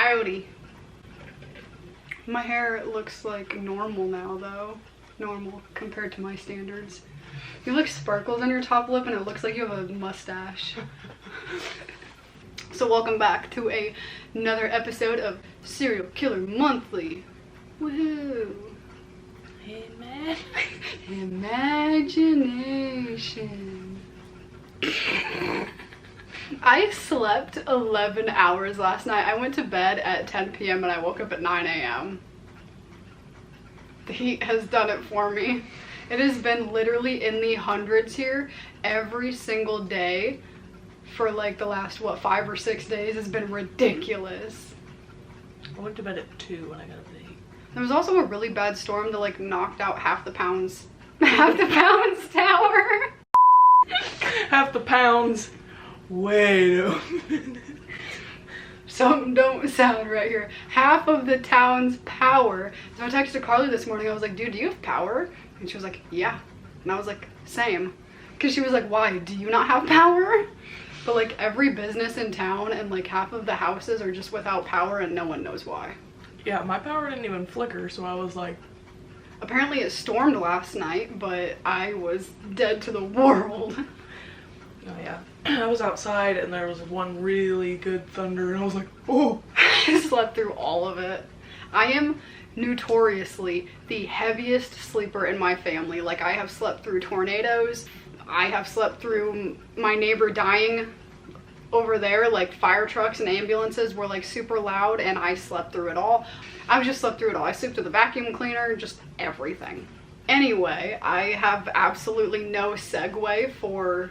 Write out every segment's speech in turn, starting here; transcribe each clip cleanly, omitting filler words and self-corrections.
Howdy. My hair looks like normal now though. Normal compared to my standards. You look sparkles on your top lip and it looks like you have a mustache. So welcome back to another episode of Serial Killer Monthly. Woohoo! Hey man. Imagination. I slept 11 hours last night. I went to bed at 10 p.m. and I woke up at 9 a.m. The heat has done it for me. It has been literally in the hundreds here every single day for like the last, 5 or 6 days. It's been ridiculous. I went to bed at 2 when I got up to 8. There was also a really bad storm that like knocked out half the pounds tower. Half the pounds. Wait a minute. Something don't sound right here. Half of the town's power. So I texted Carly this morning. I was like, dude, do you have power? And she was like, yeah. And I was like, same. Because she was like, why? Do you not have power? But like every business in town and like half of the houses are just without power and no one knows why. Yeah, my power didn't even flicker, so I was like... Apparently it stormed last night, but I was dead to the world. Oh yeah. I was outside and there was one really good thunder and I was like, oh. I slept through all of it. I am notoriously the heaviest sleeper in my family. Like I have slept through tornadoes. I have slept through my neighbor dying over there. Like fire trucks and ambulances were like super loud and I slept through it all. I've just slept through it all. I slept through the vacuum cleaner, just everything. Anyway, I have absolutely no segue for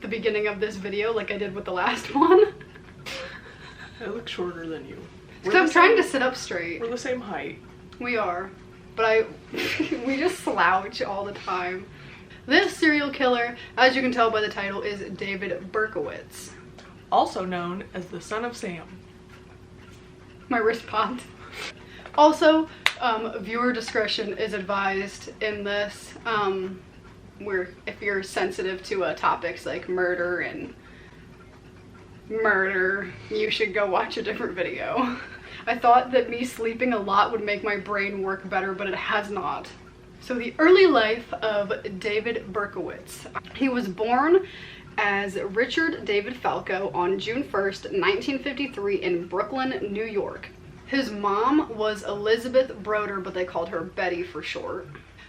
the beginning of this video like I did with the last one. I look shorter than you. Because I'm trying to sit up straight. We're the same height. We are. But we just slouch all the time. This serial killer, as you can tell by the title, is David Berkowitz. Also known as the son of Sam. My wrist popped. Also, viewer discretion is advised in this. Where if you're sensitive to topics like murder, you should go watch a different video. I thought that me sleeping a lot would make my brain work better, but it has not. So the early life of David Berkowitz. He was born as Richard David Falco on June 1st, 1953 in Brooklyn, New York. His mom was Elizabeth Broder, but they called her Betty for short.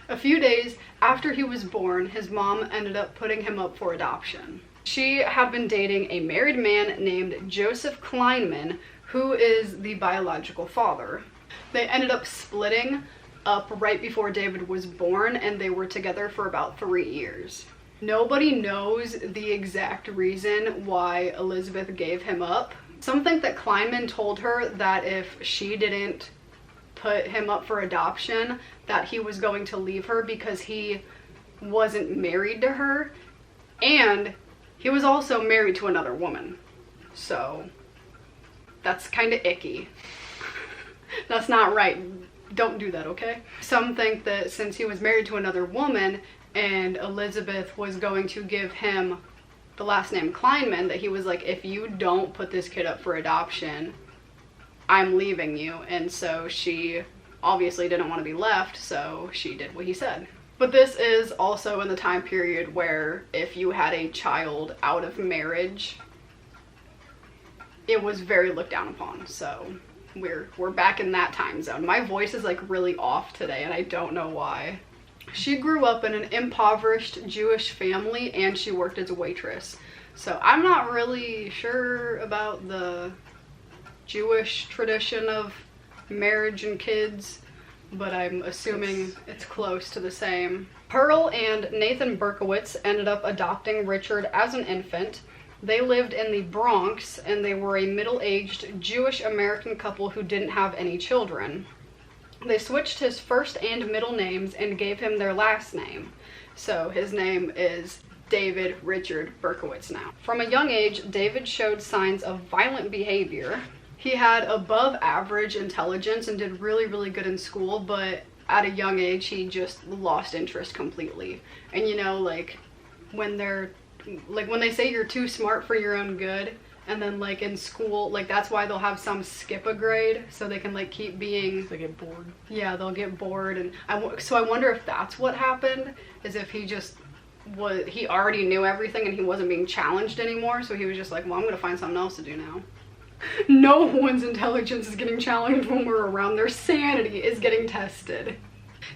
A few days after he was born, his mom ended up putting him up for adoption. She had been dating a married man named Joseph Kleinman, who is the biological father. They ended up splitting up right before David was born, and they were together for about 3 years. Nobody knows the exact reason why Elizabeth gave him up. Some think that Kleinman told her that if she didn't put him up for adoption, that he was going to leave her because he wasn't married to her, and he was also married to another woman. So that's kind of icky. That's not right. Don't do that, okay? Some think that since he was married to another woman and Elizabeth was going to give him the last name Kleinman, that he was like, if you don't put this kid up for adoption, I'm leaving you. And so she obviously didn't want to be left, so she did what he said. But this is also in the time period where if you had a child out of marriage, it was very looked down upon. So we're back in that time zone. My voice is like really off today and I don't know why. She grew up in an impoverished Jewish family and she worked as a waitress. So I'm not really sure about the Jewish tradition of marriage and kids, but I'm assuming it's close to the same. Pearl and Nathan Berkowitz ended up adopting Richard as an infant. They lived in the Bronx and they were a middle-aged Jewish American couple who didn't have any children. They switched his first and middle names and gave him their last name. So his name is David Richard Berkowitz now. From a young age, David showed signs of violent behavior. He had above average intelligence and did really, really good in school, but at a young age, he just lost interest completely. And you know, like when they say you're too smart for your own good, And then like in school, like that's why they'll have some skip a grade so they can like keep being, They get bored. yeah, they'll get bored. And so I wonder if that's what happened, is if he just was, he already knew everything and he wasn't being challenged anymore, so he was just like, well, I'm gonna find something else to do now. No one's intelligence is getting challenged when we're around. Their sanity is getting tested.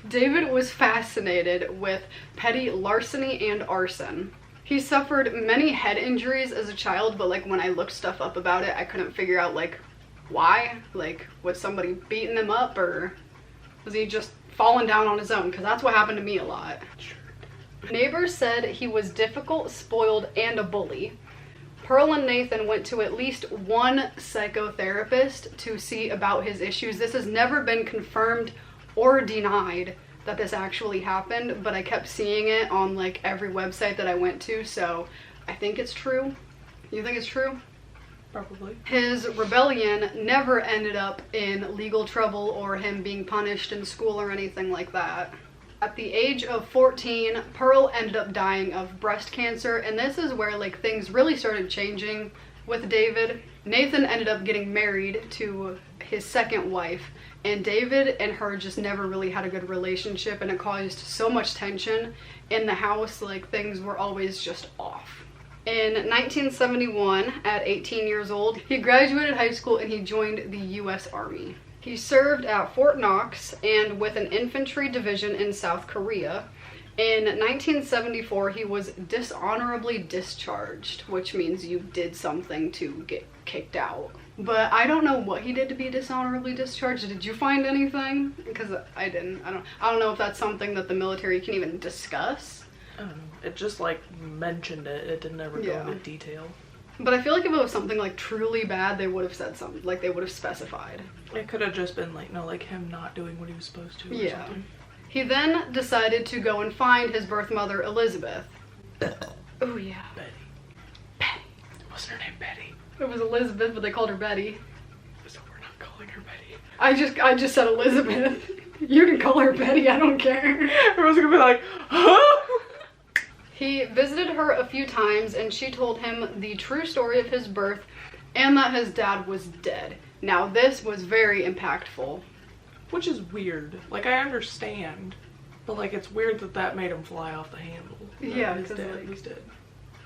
David was fascinated with petty larceny and arson. He suffered many head injuries as a child, but like when I looked stuff up about it, I couldn't figure out like why. Like, was somebody beating him up, or was he just falling down on his own? Because that's what happened to me a lot. Neighbors said he was difficult, spoiled, and a bully. Pearl and Nathan went to at least one psychotherapist to see about his issues. This has never been confirmed or denied that this actually happened, but I kept seeing it on like every website that I went to, so I think it's true. You think it's true? Probably. His rebellion never ended up in legal trouble or him being punished in school or anything like that. At the age of 14, Pearl ended up dying of breast cancer, and this is where like things really started changing with David. Nathan ended up getting married to his second wife, and David and her just never really had a good relationship, and it caused so much tension in the house. Like, things were always just off. In 1971, at 18 years old, he graduated high school and he joined the U.S. Army. He served at Fort Knox and with an infantry division in South Korea. In 1974, he was dishonorably discharged, which means you did something to get kicked out. But I don't know what he did to be dishonorably discharged. Did you find anything? Because I didn't. I don't know if that's something that the military can even discuss. I don't know. It just like mentioned it. It didn't ever go into detail. But I feel like if it was something like truly bad, they would have said something. Like, they would have specified. It could have just been like, no, like him not doing what he was supposed to. Or something. He then decided to go and find his birth mother, Elizabeth. Oh yeah. Betty. Wasn't her name Betty? It was Elizabeth, but they called her Betty. So we're not calling her Betty. I just said Elizabeth. You can call her Betty, I don't care. Everyone's gonna be like, huh? He visited her a few times and she told him the true story of his birth and that his dad was dead. Now this was very impactful. Which is weird. Like, I understand, but like it's weird that that made him fly off the handle. Yeah, his dad like, was dead.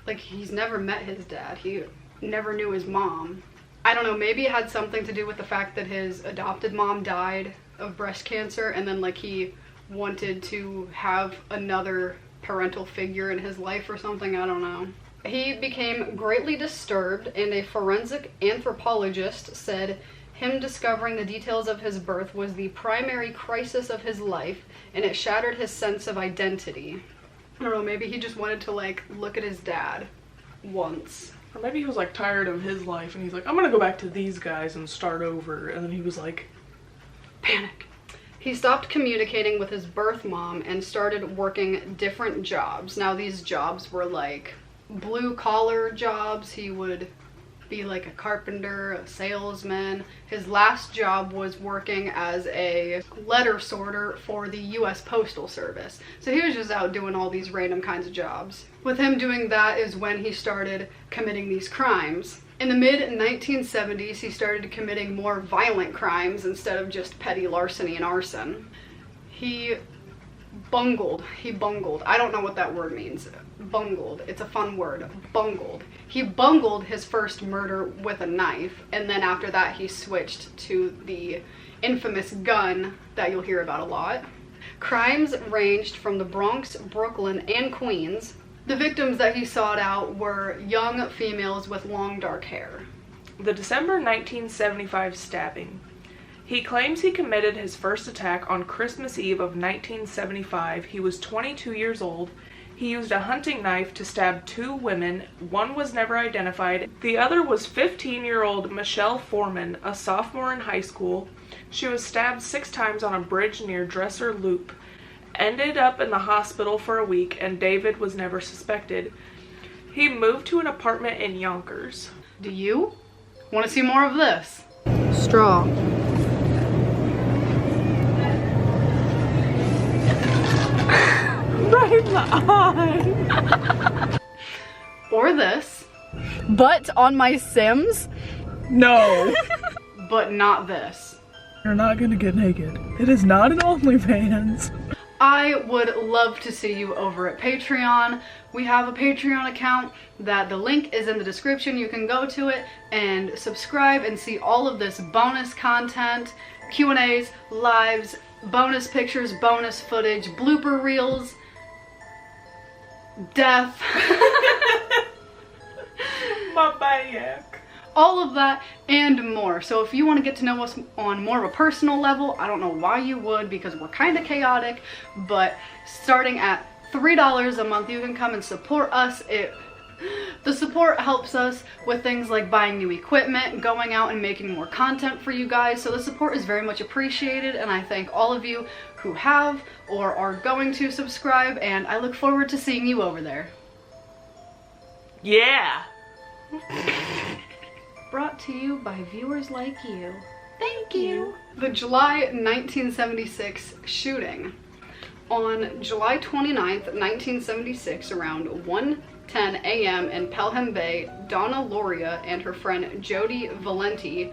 Like, he's never met his dad. He never knew his mom. I don't know, maybe it had something to do with the fact that his adopted mom died of breast cancer, and then like he wanted to have another parental figure in his life or something. I don't know. He became greatly disturbed, and a forensic anthropologist said him discovering the details of his birth was the primary crisis of his life, and it shattered his sense of identity. I don't know, maybe he just wanted to like look at his dad once. Or maybe he was like tired of his life and he's like, I'm gonna go back to these guys and start over. And then he was like, panic. He stopped communicating with his birth mom and started working different jobs. Now these jobs were like blue collar jobs. He would be like a carpenter, a salesman. His last job was working as a letter sorter for the US Postal Service. So he was just out doing all these random kinds of jobs. With him doing that is when he started committing these crimes. In the mid-1970s, he started committing more violent crimes instead of just petty larceny and arson. He bungled. I don't know what that word means. Bungled. It's a fun word. Bungled. He bungled his first murder with a knife, and then after that he switched to the infamous gun that you'll hear about a lot. Crimes ranged from the Bronx, Brooklyn, and Queens. The victims that he sought out were young females with long dark hair. The December 1975 stabbing. He claims he committed his first attack on Christmas Eve of 1975. He was 22 years old. He used a hunting knife to stab 2 women. One was never identified. The other was 15-year-old Michelle Foreman, a sophomore in high school. She was stabbed 6 times on a bridge near Dresser Loop. Ended up in the hospital for a week, and David was never suspected. He moved to an apartment in Yonkers. Do you want to see more of this? Straw. Right in the eye. Or this. but on my Sims. No. But not this. You're not gonna get naked. It is not an OnlyFans. I would love to see you over at Patreon. We have a Patreon account that the link is in the description. You can go to it and subscribe and see all of this bonus content, Q&As, lives, bonus pictures, bonus footage, blooper reels, death. My back. All of that and more. So if you want to get to know us on more of a personal level, I don't know why you would, because we're kind of chaotic, but starting at $3 a month, you can come and support us. The support helps us with things like buying new equipment, going out and making more content for you guys. So the support is very much appreciated, and I thank all of you who have or are going to subscribe, and I look forward to seeing you over there. Yeah. Brought to you by viewers like you. Thank you. The July 1976 shooting. On July 29th, 1976, around 1:10 a.m. in Pelham Bay, Donna Loria and her friend Jody Valenti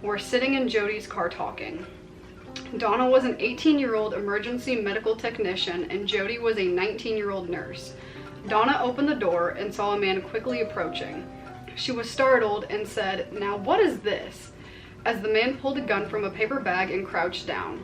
were sitting in Jody's car talking. Donna was an 18-year-old emergency medical technician and Jody was a 19-year-old nurse. Donna opened the door and saw a man quickly approaching. She was startled and said, "Now what is this?" as the man pulled a gun from a paper bag and crouched down.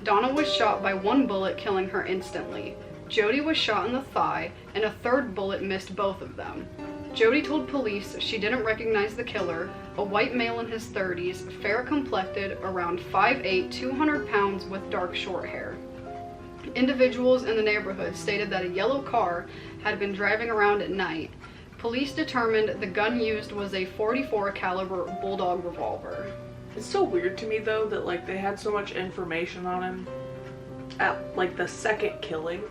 Donna was shot by one bullet, killing her instantly. Jody was shot in the thigh, and a third bullet missed both of them. Jody told police she didn't recognize the killer, a white male in his 30s, fair complected, around 5'8", 200 pounds with dark short hair. Individuals in the neighborhood stated that a yellow car had been driving around at night. Police determined the gun used was a .44 caliber Bulldog revolver. It's so weird to me though that like they had so much information on him at like the second killing,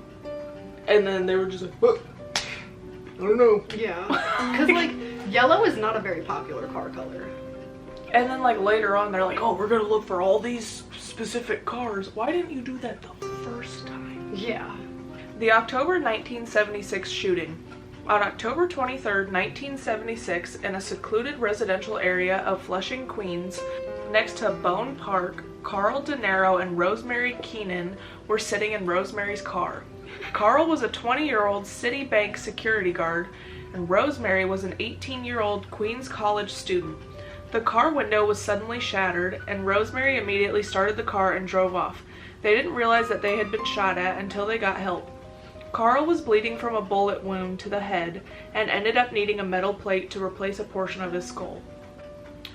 and then they were just like, "Whoa, I don't know." Yeah, because like yellow is not a very popular car color. And then like later on they're like, "Oh, we're gonna look for all these specific cars." Why didn't you do that the first time? Yeah. The October 1976 shooting. On October 23, 1976, in a secluded residential area of Flushing, Queens, next to Bone Park, Carl De Niro and Rosemary Keenan were sitting in Rosemary's car. Carl was a 20-year-old Citibank security guard, and Rosemary was an 18-year-old Queens College student. The car window was suddenly shattered, and Rosemary immediately started the car and drove off. They didn't realize that they had been shot at until they got help. Carl was bleeding from a bullet wound to the head and ended up needing a metal plate to replace a portion of his skull.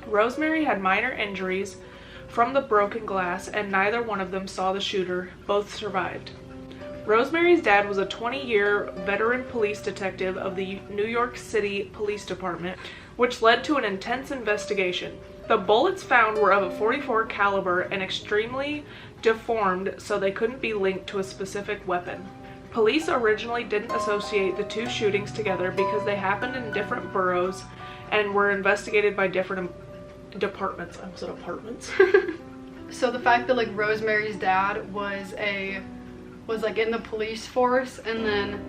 Rosemary had minor injuries from the broken glass, and neither one of them saw the shooter. Both survived. Rosemary's dad was a 20-year veteran police detective of the New York City Police Department, which led to an intense investigation. The bullets found were of a .44 caliber and extremely deformed, so they couldn't be linked to a specific weapon. Police originally didn't associate the two shootings together because they happened in different boroughs and were investigated by different departments. I almost said apartments. So the fact that like Rosemary's dad was like in the police force, and then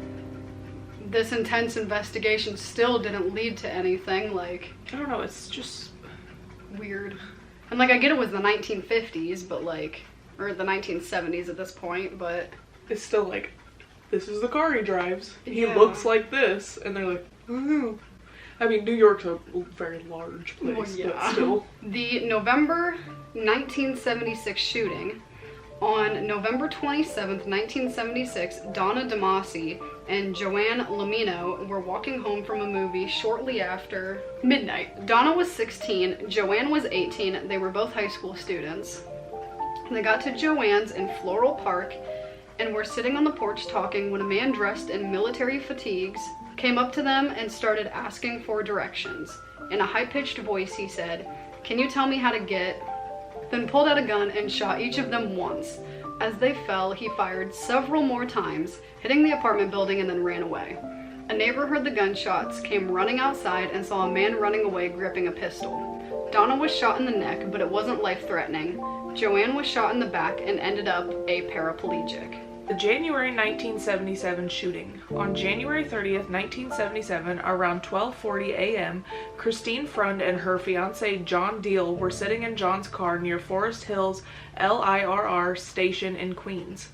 this intense investigation still didn't lead to anything, like, I don't know, it's just weird. And like I get it was the 1950s, but like, or the 1970s at this point, but it's still like, this is the car he drives. He Yeah. looks like this, and they're like, oh. I mean, New York's a very large place, well, yeah. but still. The November 1976 shooting. On November 27th, 1976, Donna DeMasi and Joanne Lamino were walking home from a movie shortly after midnight. Donna was 16, Joanne was 18. They were both high school students. They got to Joanne's in Floral Park and were sitting on the porch talking when a man dressed in military fatigues came up to them and started asking for directions. In a high-pitched voice, he said, "Can you tell me how to get?" Then pulled out a gun and shot each of them once. As they fell, he fired several more times, hitting the apartment building, and then ran away. A neighbor heard the gunshots, came running outside, and saw a man running away gripping a pistol. Donna was shot in the neck, but it wasn't life-threatening. Joanne was shot in the back and ended up a paraplegic. The January 1977 shooting. On January 30th, 1977, around 12:40 a.m., Christine Frund and her fiancé John Deal were sitting in John's car near Forest Hills LIRR station in Queens.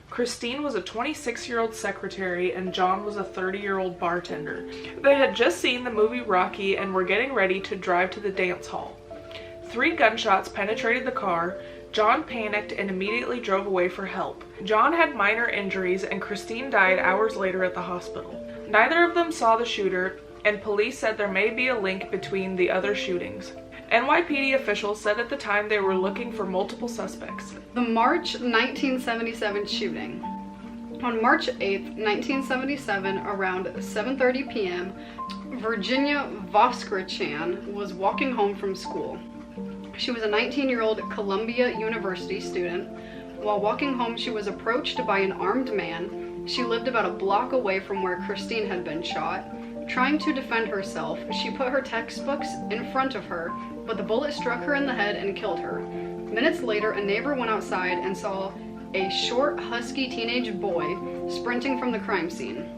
Christine was a 26-year-old secretary and John was a 30-year-old bartender. They had just seen the movie Rocky and were getting ready to drive to the dance hall. 3 gunshots penetrated the car. John panicked and immediately drove away for help. John had minor injuries and Christine died hours later at the hospital. Neither of them saw the shooter, and police said there may be a link between the other shootings. NYPD officials said at the time they were looking for multiple suspects. The March 1977 shooting. On March 8th, 1977, around 7:30 p.m., Virginia Voskrechan was walking home from school. She was a 19-year-old Columbia University student. While walking home, she was approached by an armed man. She lived about a block away from where Christine had been shot. Trying to defend herself, she put her textbooks in front of her, but the bullet struck her in the head and killed her. Minutes later, a neighbor went outside and saw a short, husky teenage boy sprinting from the crime scene.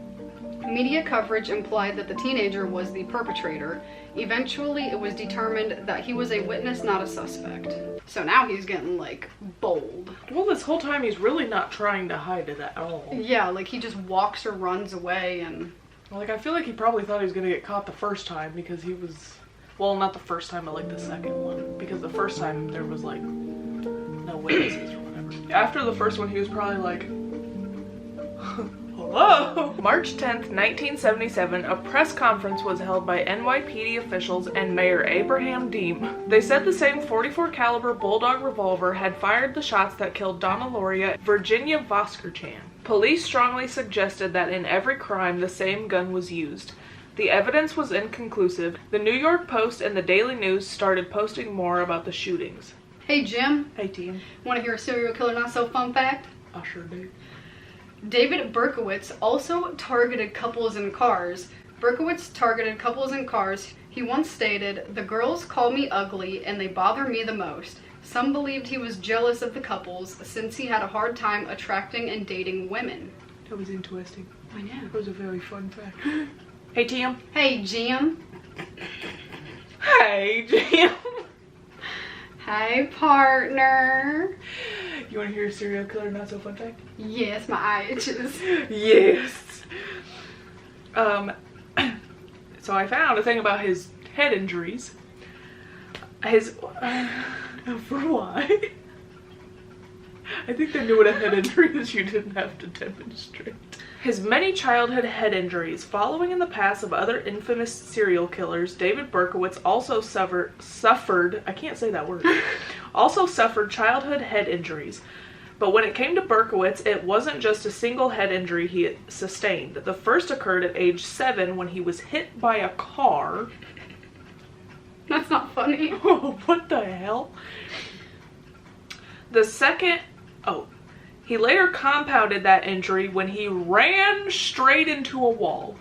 Media coverage implied that the teenager was the perpetrator. Eventually, it was determined that he was a witness, not a suspect. So now he's getting, like, bold. Well, this whole time he's really not trying to hide it at all. Yeah, like, he just walks or runs away and... Like, I feel like he probably thought he was gonna get caught the first time because he was... Well, not the first time, but, like, the second one. Because the first time there was, like, no witnesses or whatever. After the first one, he was probably like... Hello! March 10th, 1977, a press conference was held by NYPD officials and Mayor Abraham Deem. They said the same .44 caliber Bulldog revolver had fired the shots that killed Donna Lauria, Virginia Voskrechan. Police strongly suggested that in every crime the same gun was used. The evidence was inconclusive. The New York Post and the Daily News started posting more about the shootings. Hey Jim. Hey team. Want to hear a serial killer not so fun fact? I sure do. David Berkowitz also targeted couples in cars. Berkowitz targeted couples in cars. He once stated, "The girls call me ugly and they bother me the most." Some believed he was jealous of the couples since he had a hard time attracting and dating women. That was interesting. I know. That was a very fun fact. Hey Tim. Hey Jim. Hey Jim. Hey partner. You want to hear a serial killer not so fun fact? Yes, my eye itches. Yes. So I found a thing about his head injuries. For why? I think they knew what a head injury is. You didn't have to demonstrate. His many childhood head injuries. Following in the paths of other infamous serial killers, David Berkowitz also suffered, I can't say that word, also suffered childhood head injuries. But when it came to Berkowitz, it wasn't just a single head injury he had sustained. The first occurred at age 7 when he was hit by a car. That's not funny. Oh, what the hell? The second, he later compounded that injury when he ran straight into a wall.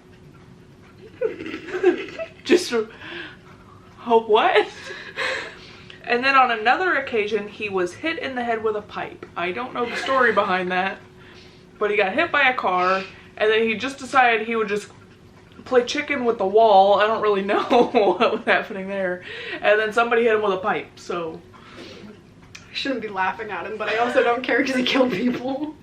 What? And then on another occasion, he was hit in the head with a pipe. I don't know the story behind that, but he got hit by a car, and then he just decided he would just play chicken with the wall. I don't really know what was happening there. And then somebody hit him with a pipe, so... I shouldn't be laughing at him, but I also don't care because he killed people.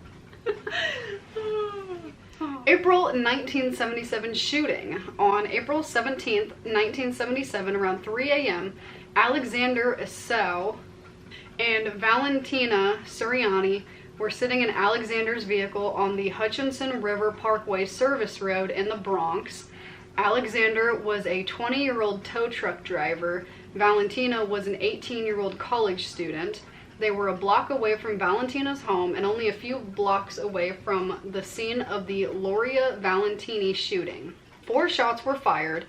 April 1977 shooting. On April 17th, 1977, around 3 a.m., Alexander Esau and Valentina Suriani were sitting in Alexander's vehicle on the Hutchinson River Parkway service road in the Bronx. Alexander was a 20-year-old tow truck driver. Valentina was an 18-year-old college student. They were a block away from Valentina's home and only a few blocks away from the scene of the Lauria Valentini shooting. 4 shots were fired,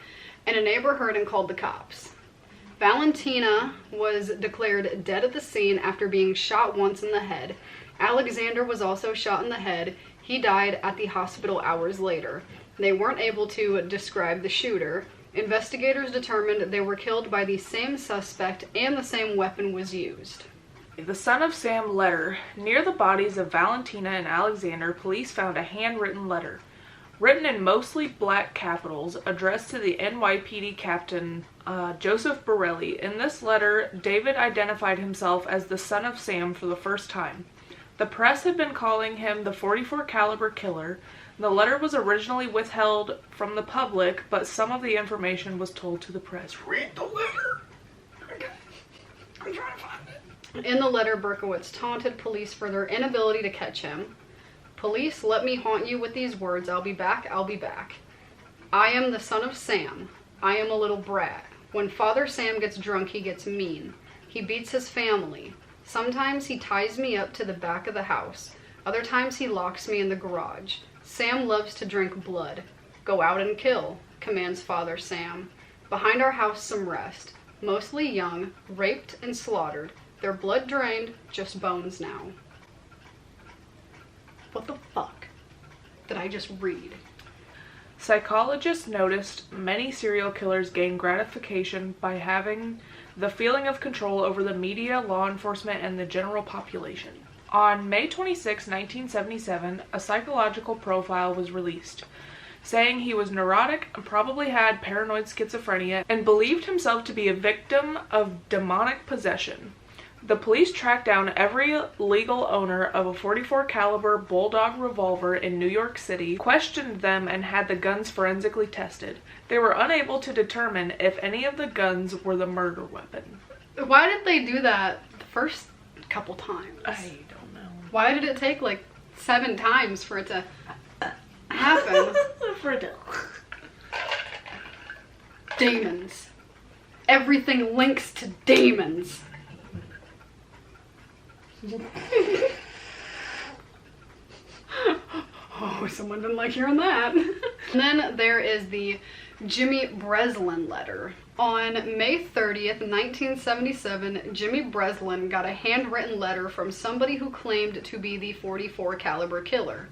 and a neighbor heard and called the cops. Valentina was declared dead at the scene after being shot once in the head. Alexander was also shot in the head. He died at the hospital hours later. They weren't able to describe the shooter. Investigators determined they were killed by the same suspect and the same weapon was used. The Son of Sam letter. Near the bodies of Valentina and Alexander, police found a handwritten letter, written in mostly black capitals, addressed to the NYPD captain Joseph Borelli. In this letter, David identified himself as the Son of Sam for the first time. The press had been calling him the .44 caliber killer. The letter was originally withheld from the public, but some of the information was told to the press. Read the letter! I'm trying to find it. In the letter, Berkowitz taunted police for their inability to catch him. Police, let me haunt you with these words. I'll be back, I'll be back. I am the Son of Sam. I am a little brat. When Father Sam gets drunk, he gets mean. He beats his family. Sometimes he ties me up to the back of the house. Other times he locks me in the garage. Sam loves to drink blood. Go out and kill, commands Father Sam. Behind our house some rest. Mostly young, raped and slaughtered. Their blood drained, just bones now. What the fuck did I just read? Psychologists noticed many serial killers gain gratification by having the feeling of control over the media, law enforcement, and the general population. On May 26, 1977, a psychological profile was released, saying he was neurotic and probably had paranoid schizophrenia and believed himself to be a victim of demonic possession. The police tracked down every legal owner of a .44 caliber Bulldog revolver in New York City, questioned them, and had the guns forensically tested. They were unable to determine if any of the guns were the murder weapon. Why did they do that the first couple times? I don't know. Why did it take like 7 times for it to happen? Demons. Everything links to demons. Oh, someone didn't like hearing that. And then there is the Jimmy Breslin letter. On May 30th, 1977, Jimmy Breslin got a handwritten letter from somebody who claimed to be the .44 caliber killer.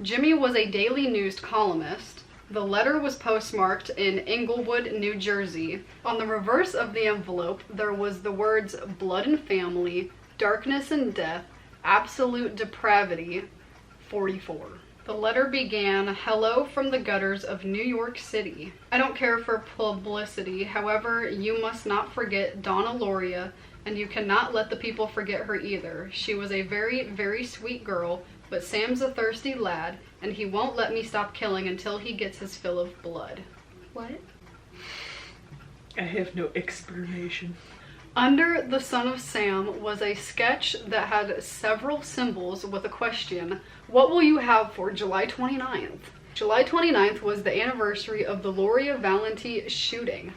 Jimmy was a daily news columnist. The letter was postmarked in Englewood, New Jersey. On the reverse of the envelope, there was the words blood and family, darkness and death, absolute depravity, 44. The letter began, hello from the gutters of New York City. I don't care for publicity. However, you must not forget Donna Loria, and you cannot let the people forget her either. She was a very, very sweet girl, but Sam's a thirsty lad, and he won't let me stop killing until he gets his fill of blood. What? I have no explanation. Under the Son of Sam was a sketch that had several symbols with a question, what will you have for July 29th? July 29th was the anniversary of the Loria Valenti shooting.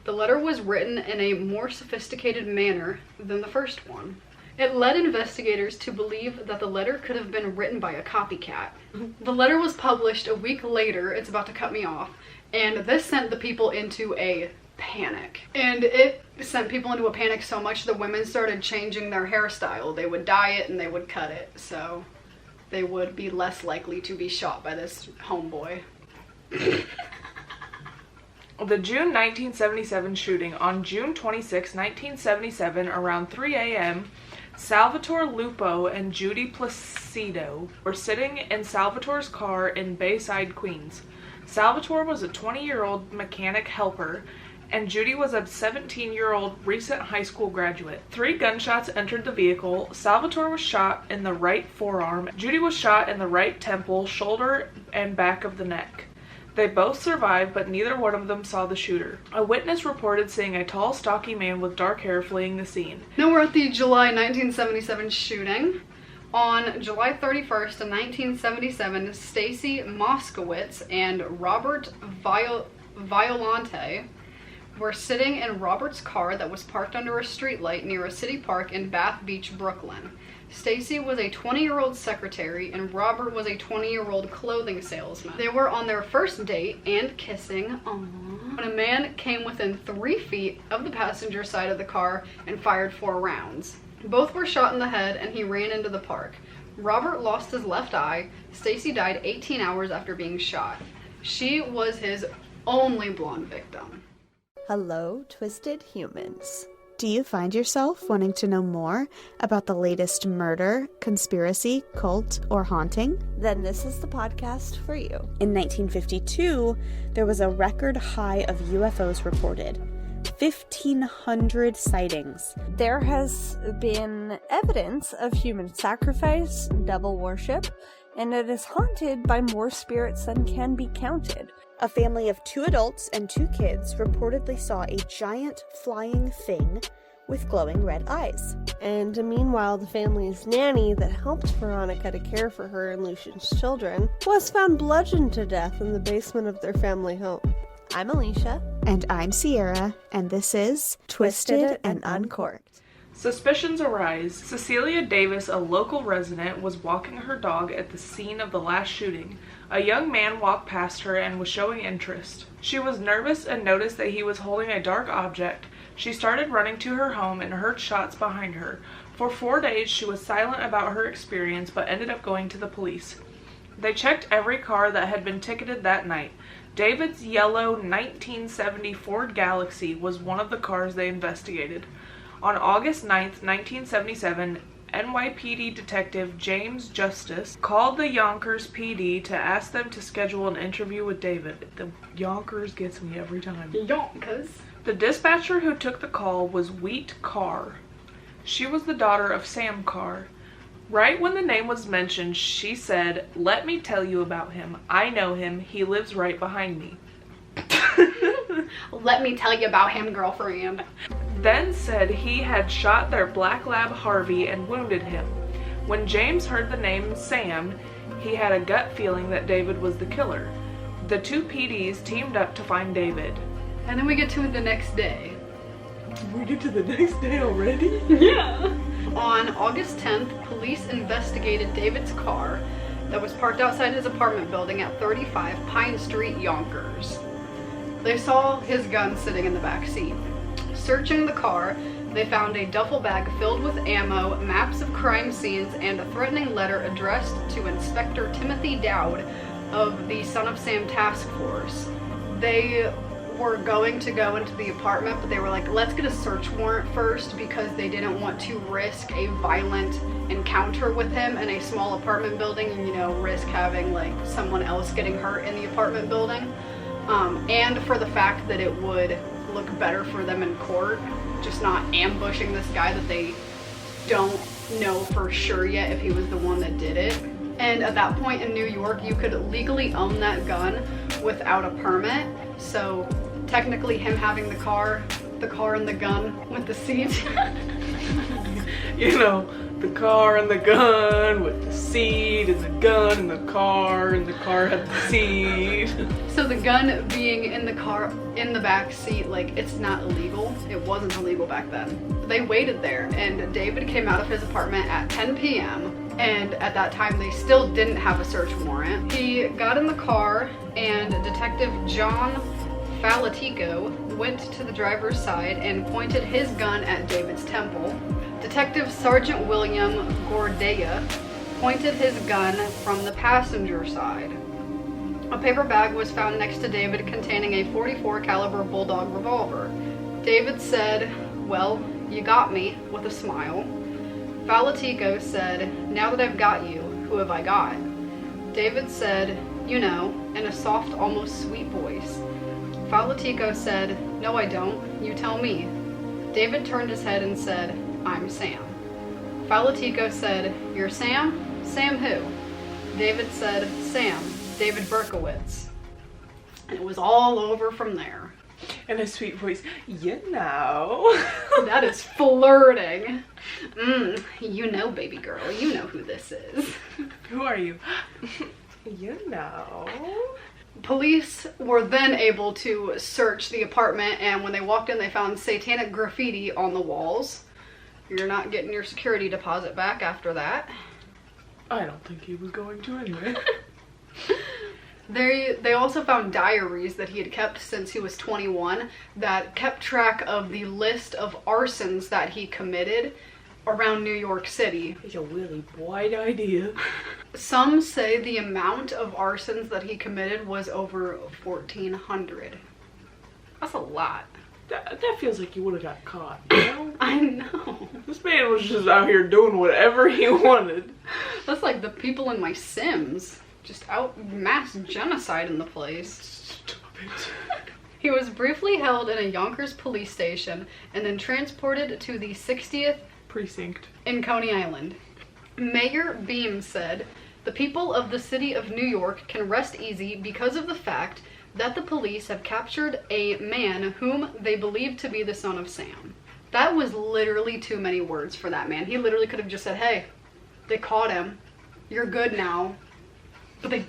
The letter was written in a more sophisticated manner than the first one. It led investigators to believe that the letter could have been written by a copycat. The letter was published a week later, it's about to cut me off, and this sent the people into a panic. And it sent people into a panic so much the women started changing their hairstyle. They would dye it and they would cut it, so they would be less likely to be shot by this homeboy. The June 1977 shooting. On June 26, 1977, around 3 a.m., Salvatore Lupo and Judy Placido were sitting in Salvatore's car in Bayside, Queens. Salvatore was a 20-year-old mechanic helper, and Judy was a 17-year-old recent high school graduate. 3 gunshots entered the vehicle. Salvatore was shot in the right forearm. Judy was shot in the right temple, shoulder, and back of the neck. They both survived, but neither one of them saw the shooter. A witness reported seeing a tall, stocky man with dark hair fleeing the scene. Now we're at the July 1977 shooting. On July 31st of 1977, Stacy Moskowitz and Robert Violante were sitting in Robert's car that was parked under a streetlight near a city park in Bath Beach, Brooklyn. Stacy was a 20-year-old secretary and Robert was a 20-year-old clothing salesman. They were on their first date and kissing. Aww. When a man came within 3 feet of the passenger side of the car and fired 4 rounds. Both were shot in the head and he ran into the park. Robert lost his left eye. Stacy died 18 hours after being shot. She was his only blonde victim. Hello, twisted humans. Do you find yourself wanting to know more about the latest murder, conspiracy, cult, or haunting? Then this is the podcast for you. In 1952, there was a record high of UFOs reported. 1,500 sightings. There has been evidence of human sacrifice, devil worship, and it is haunted by more spirits than can be counted. A family of 2 adults and 2 kids reportedly saw a giant flying thing with glowing red eyes. And meanwhile, the family's nanny that helped Veronica to care for her and Lucian's children was found bludgeoned to death in the basement of their family home. I'm Alicia. And I'm Sierra, and this is Twisted and Uncorked. Suspicions arise. Cecilia Davis, a local resident, was walking her dog at the scene of the last shooting. A young man walked past her and was showing interest. She was nervous and noticed that he was holding a dark object. She started running to her home and heard shots behind her. For 4 days, she was silent about her experience, but ended up going to the police. They checked every car that had been ticketed that night. David's yellow 1970 Ford Galaxy was one of the cars they investigated. On August 9th, 1977, NYPD Detective James Justice called the Yonkers PD to ask them to schedule an interview with David. The Yonkers gets me every time. Yonkers. The dispatcher who took the call was Wheat Carr. She was the daughter of Sam Carr. Right when the name was mentioned, she said, "Let me tell you about him. I know him. He lives right behind me." Let me tell you about him, girlfriend. Then said he had shot their black lab Harvey and wounded him. When James heard the name Sam, he had a gut feeling that David was the killer. The 2 PDs teamed up to find David. And then we get to the next day. We get to the next day already? Yeah. On August 10th, police investigated David's car that was parked outside his apartment building at 35 Pine Street, Yonkers. They saw his gun sitting in the back seat. Searching the car, they found a duffel bag filled with ammo, maps of crime scenes, and a threatening letter addressed to Inspector Timothy Dowd of the Son of Sam Task Force. They were going to go into the apartment, but they were like, let's get a search warrant first because they didn't want to risk a violent encounter with him in a small apartment building and, you know, risk having like someone else getting hurt in the apartment building. And for the fact that it would look better for them in court, just not ambushing this guy that they don't know for sure yet if he was the one that did it. And at that point in New York, you could legally own that gun without a permit. So technically him having the car and the gun with the seat. You know, the car and the gun with the seat and the gun and the car had the seat. So the gun being in the car, in the back seat, like, it's not illegal. It wasn't illegal back then. They waited there, and David came out of his apartment at 10 p.m. And at that time, they still didn't have a search warrant. He got in the car, and Detective John Falatico went to the driver's side and pointed his gun at David's temple. Detective Sergeant William Gordea pointed his gun from the passenger side. A paper bag was found next to David containing a .44 caliber Bulldog revolver. David said, "Well, you got me," with a smile. Falatico said, "Now that I've got you, who have I got?" David said, "You know," in a soft, almost sweet voice. Falatico said, "No, I don't. You tell me." David turned his head and said, "I'm Sam." Falatico said, "You're Sam? Sam who?" David said, "Sam, David Berkowitz." And it was all over from there. In a sweet voice, "You know." That is flirting. You know, baby girl, you know who this is. Who are you? You know. Police were then able to search the apartment, and when they walked in, they found satanic graffiti on the walls. You're not getting your security deposit back after that. I don't think he was going to anyway. They also found diaries that he had kept since he was 21 that kept track of the list of arsons that he committed around New York City. It's a really bright idea. Some say the amount of arsons that he committed was over 1,400. That's a lot. That feels like you would have got caught, you know? I know. This man was just out here doing whatever he wanted. That's like the people in my Sims. Just out mass genocide in the place. Stop it. He was briefly held in a Yonkers police station and then transported to the 60th precinct in Coney Island. Mayor Beam said, "The people of the city of New York can rest easy because of the fact that the police have captured a man whom they believe to be the son of Sam." That was literally too many words for that man. He literally could have just said, "Hey, they caught him. You're good now." But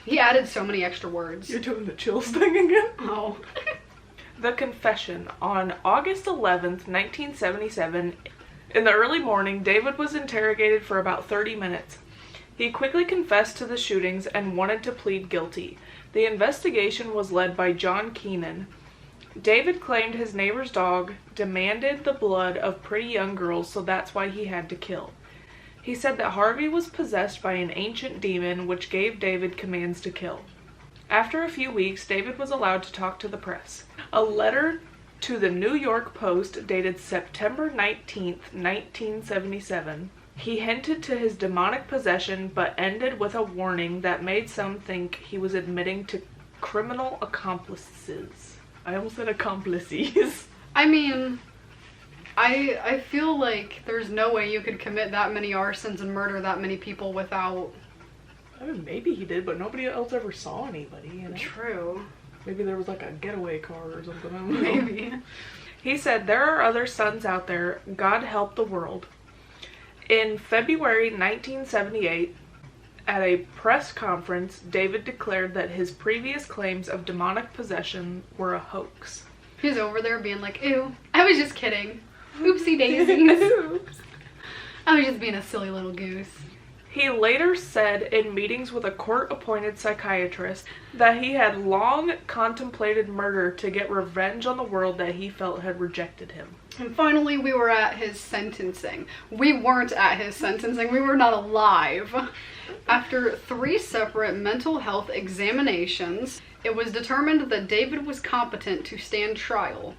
he added so many extra words. You're doing the chills thing again? Oh. The confession. On August 11th, 1977, in the early morning, David was interrogated for about 30 minutes. He quickly confessed to the shootings and wanted to plead guilty. The investigation was led by John Keenan. David claimed his neighbor's dog demanded the blood of pretty young girls, so that's why he had to kill. He said that Harvey was possessed by an ancient demon which gave David commands to kill. After a few weeks, David was allowed to talk to the press. A letter to the New York Post dated September 19th, 1977. He hinted to his demonic possession but ended with a warning that made some think he was admitting to criminal accomplices. I almost said accomplices. I mean, I feel like there's no way you could commit that many arsons and murder that many people without... I mean, maybe he did, but nobody else ever saw anybody, you know? True. Maybe there was like a getaway car or something. I don't know. Maybe. He said, "There are other sons out there. God help the world." In February 1978, at a press conference, David declared that his previous claims of demonic possession were a hoax. He's over there being like, "Ew, I was just kidding. Oopsie daisies. I was just being a silly little goose." He later said in meetings with a court-appointed psychiatrist that he had long contemplated murder to get revenge on the world that he felt had rejected him. And finally, we were at his sentencing. We weren't at his sentencing. We were not alive. After 3 separate mental health examinations, it was determined that David was competent to stand trial.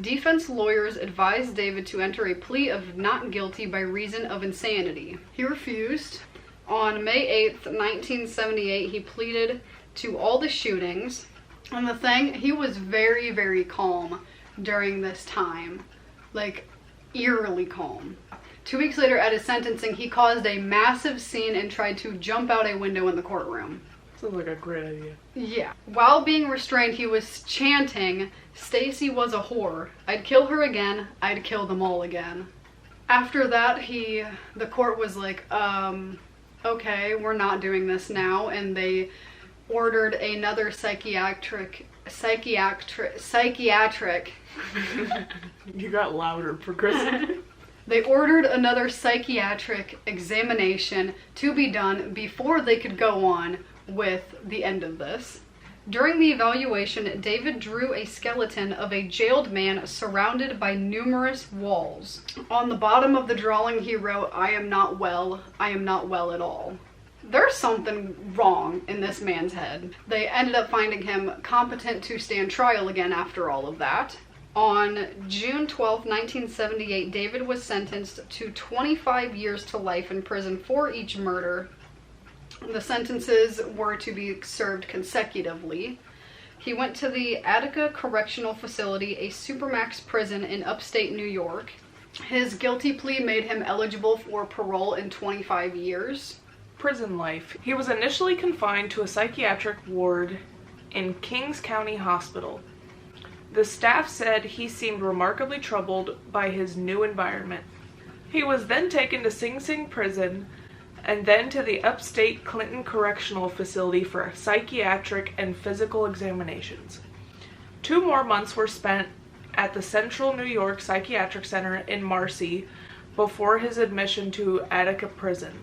Defense lawyers advised David to enter a plea of not guilty by reason of insanity. He refused. On May 8th, 1978, he pleaded to all the shootings. And the thing, he was very, very calm during this time. Like, eerily calm. 2 weeks later, at his sentencing, he caused a massive scene and tried to jump out a window in the courtroom. Sounds like a great idea. Yeah. While being restrained, he was chanting, "Stacy was a whore. I'd kill her again. I'd kill them all again." After that, the court was like, okay, we're not doing this now. And they ordered another psychiatric. You got louder, progressive. They ordered another psychiatric examination to be done before they could go on with the end of this. During the evaluation, David drew a skeleton of a jailed man surrounded by numerous walls. On the bottom of the drawing, he wrote, "I am not well. I am not well at all." There's something wrong in this man's head. They ended up finding him competent to stand trial again after all of that. On June 12, 1978, David was sentenced to 25 years to life in prison for each murder. The sentences were to be served consecutively. He went to the Attica Correctional Facility, a supermax prison in upstate New York. His guilty plea made him eligible for parole in 25 years. Prison life. He was initially confined to a psychiatric ward in Kings County Hospital. The staff said he seemed remarkably troubled by his new environment. He was then taken to Sing Sing Prison and then to the upstate Clinton Correctional Facility for psychiatric and physical examinations. 2 more months were spent at the Central New York Psychiatric Center in Marcy before his admission to Attica Prison.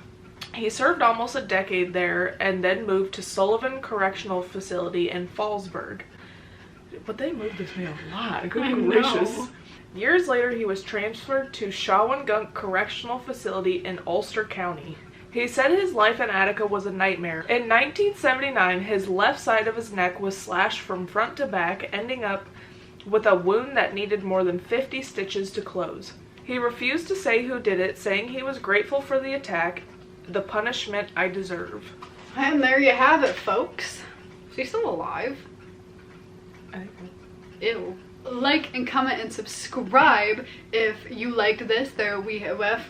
He served almost a decade there and then moved to Sullivan Correctional Facility in Fallsburg. But they moved this man a lot. Good gracious. Years later, he was transferred to Shawangunk Correctional Facility in Ulster County. He said his life in Attica was a nightmare. In 1979, his left side of his neck was slashed from front to back, ending up with a wound that needed more than 50 stitches to close. He refused to say who did it, saying he was grateful for the attack, the punishment I deserve. And there you have it, folks. She's still alive. I think Ew. Like and comment and subscribe if you liked this. There we have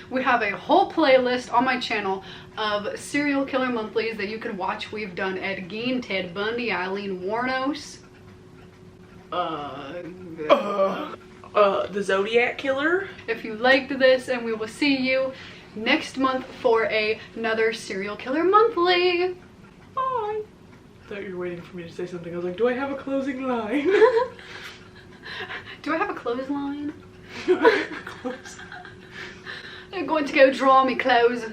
we have a whole playlist on my channel of serial killer monthlies that you can watch. We've done Ed Gein, Ted Bundy, Eileen Wuornos, the Zodiac Killer. If you liked this, and we will see you next month for another serial killer monthly. Bye. I thought you were waiting for me to say something. I was like, do I have a closing line? Do I have a clothesline? I'm going to go draw me clothes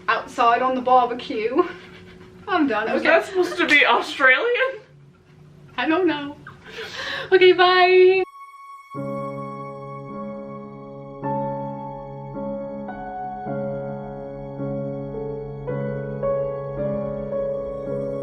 outside on the barbecue. I'm done. Is Okay. that supposed to be Australian? I don't know. Okay, bye.